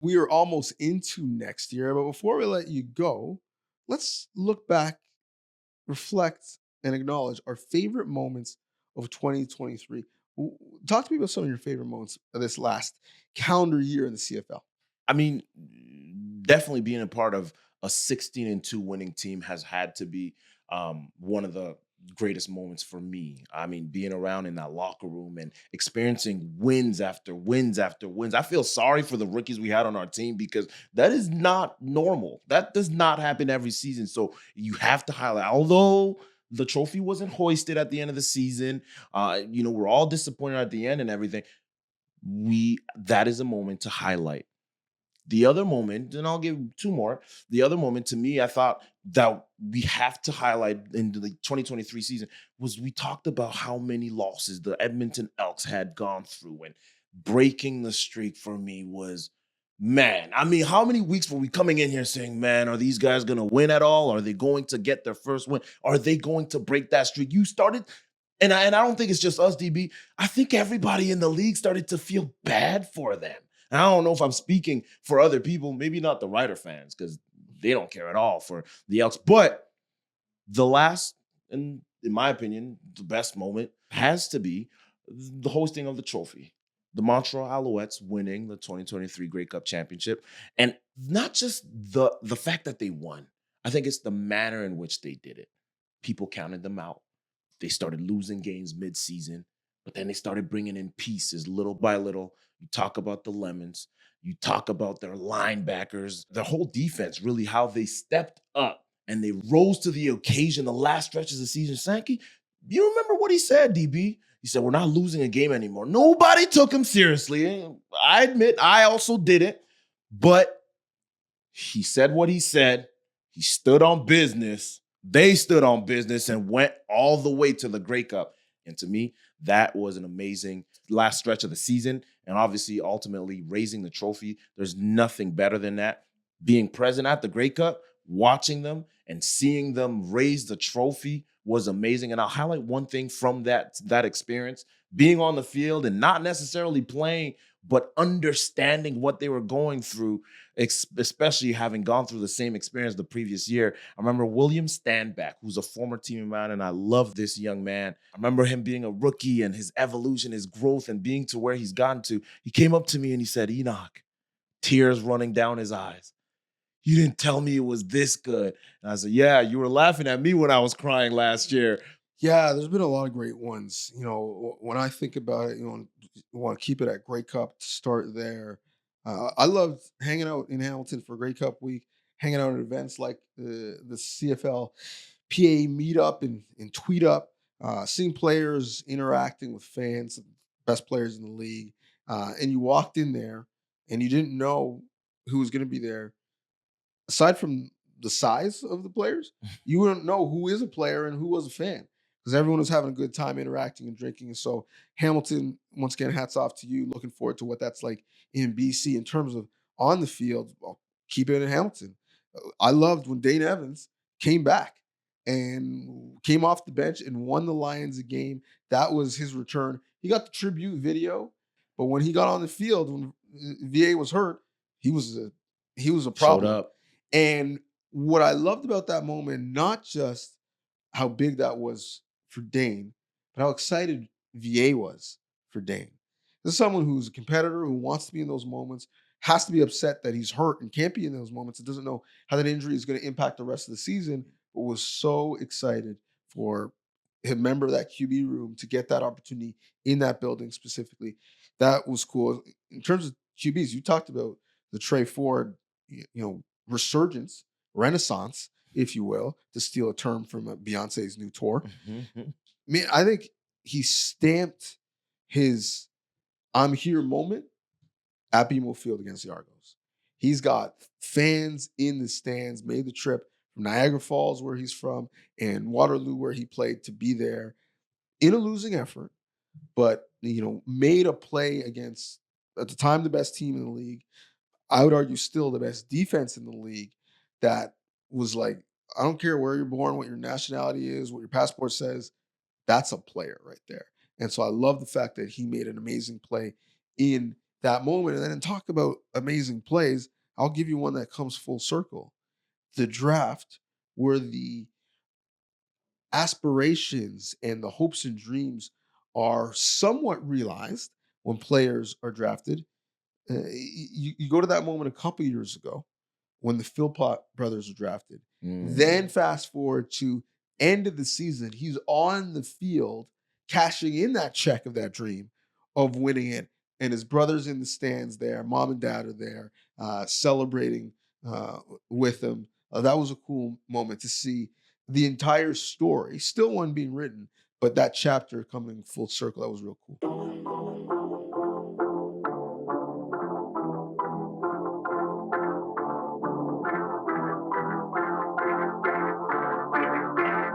We are almost into next year, but before we let you go, let's look back, reflect, and acknowledge our favorite moments of 2023. Talk to me about some of your favorite moments of this last calendar year in the CFL. I mean, definitely being a part of a 16-2 winning team has had to be one of the greatest moments for me. I mean, being around in that locker room and experiencing wins after wins after wins. I feel sorry for the rookies we had on our team because that is not normal. That does not happen every season. So you have to highlight, although the trophy wasn't hoisted at the end of the season. We're all disappointed at the end and everything. We That is a moment to highlight. The other moment, and I'll give two more. The other moment to me, I thought that we have to highlight in the 2023 season was we talked about how many losses the Edmonton Elks had gone through, and breaking the streak for me was, man. I mean, how many weeks were we coming in here saying, man, are these guys going to win at all? Are they going to get their first win? Are they going to break that streak? You started, and I don't think it's just us, DB. I think everybody in the league started to feel bad for them. And I don't know if I'm speaking for other people, maybe not the Rider fans, because they don't care at all for the Elks. But the last, and in my opinion, the best moment has to be the hosting of the trophy. The Montreal Alouettes winning the 2023 Grey Cup Championship. And not just the fact that they won. I think it's the manner in which they did it. People counted them out. They started losing games mid-season, but then they started bringing in pieces little by little. You talk about the Lemons. You talk about their linebackers, their whole defense, really how they stepped up and they rose to the occasion the last stretches of the season. Sankey, you remember what he said, DB? He said, we're not losing a game anymore. Nobody took him seriously. I admit I also did it, but he said what he said. He stood on business. They stood on business and went all the way to the Grey Cup. And to me, that was an amazing last stretch of the season. And obviously, ultimately, raising the trophy. There's nothing better than that. Being present at the Grey Cup, watching them and seeing them raise the trophy was amazing. And I'll highlight one thing from that experience: being on the field and not necessarily playing, but understanding what they were going through, especially having gone through the same experience the previous year. I remember William Standback, who's a former team of mine, and I love this young man. I remember him being a rookie and his evolution, his growth, and being to where he's gotten to. He came up to me and he said, Henoc, tears running down his eyes, you didn't tell me it was this good. And I said, yeah, you were laughing at me when I was crying last year. Yeah, there's been a lot of great ones. When I think about it, want to keep it at Grey Cup to start there. I loved hanging out in Hamilton for Grey Cup week, hanging out at events like the CFL PA meetup and tweet up, seeing players interacting with fans, best players in the league. And you walked in there and you didn't know who was going to be there. Aside from the size of the players, you wouldn't know who is a player and who was a fan because everyone was having a good time interacting and drinking. And so, Hamilton, once again, hats off to you. Looking forward to what that's like in BC in terms of on the field. Well, keep it in Hamilton. I loved when Dane Evans came back and came off the bench and won the Lions a game. That was his return. He got the tribute video, but when he got on the field, when VA was hurt, he was a Showed problem. up. And what I loved about that moment, not just how big that was for Dane, but how excited VA was for Dane. This is someone who's a competitor who wants to be in those moments, has to be upset that he's hurt and can't be in those moments, and doesn't know how that injury is going to impact the rest of the season, but was so excited for a member of that QB room to get that opportunity in that building specifically. That was cool. In terms of QBs, you talked about the Trey Ford, resurgence, renaissance, if you will, to steal a term from Beyonce's new tour. Mhm. Man, I think he stamped his "I'm here" moment at BMO Field against the Argos. He's got fans in the stands, made the trip from Niagara Falls, where he's from, and Waterloo, where he played, to be there in a losing effort, but made a play against, at the time, the best team in the league. I would argue still the best defense in the league. That was like, I don't care where you're born, what your nationality is, what your passport says, that's a player right there. And so I love the fact that he made an amazing play in that moment. And then talk about amazing plays. I'll give you one that comes full circle. The draft, where the aspirations and the hopes and dreams are somewhat realized when players are drafted. You go to that moment a couple years ago when the Philpot brothers were drafted. Then Mm. fast forward to end of the season, he's on the field cashing in that check of that dream of winning it, and his brothers in the stands there, mom and dad are there celebrating with him. That was a cool moment to see the entire story, still one being written, but that chapter coming full circle. That was real cool.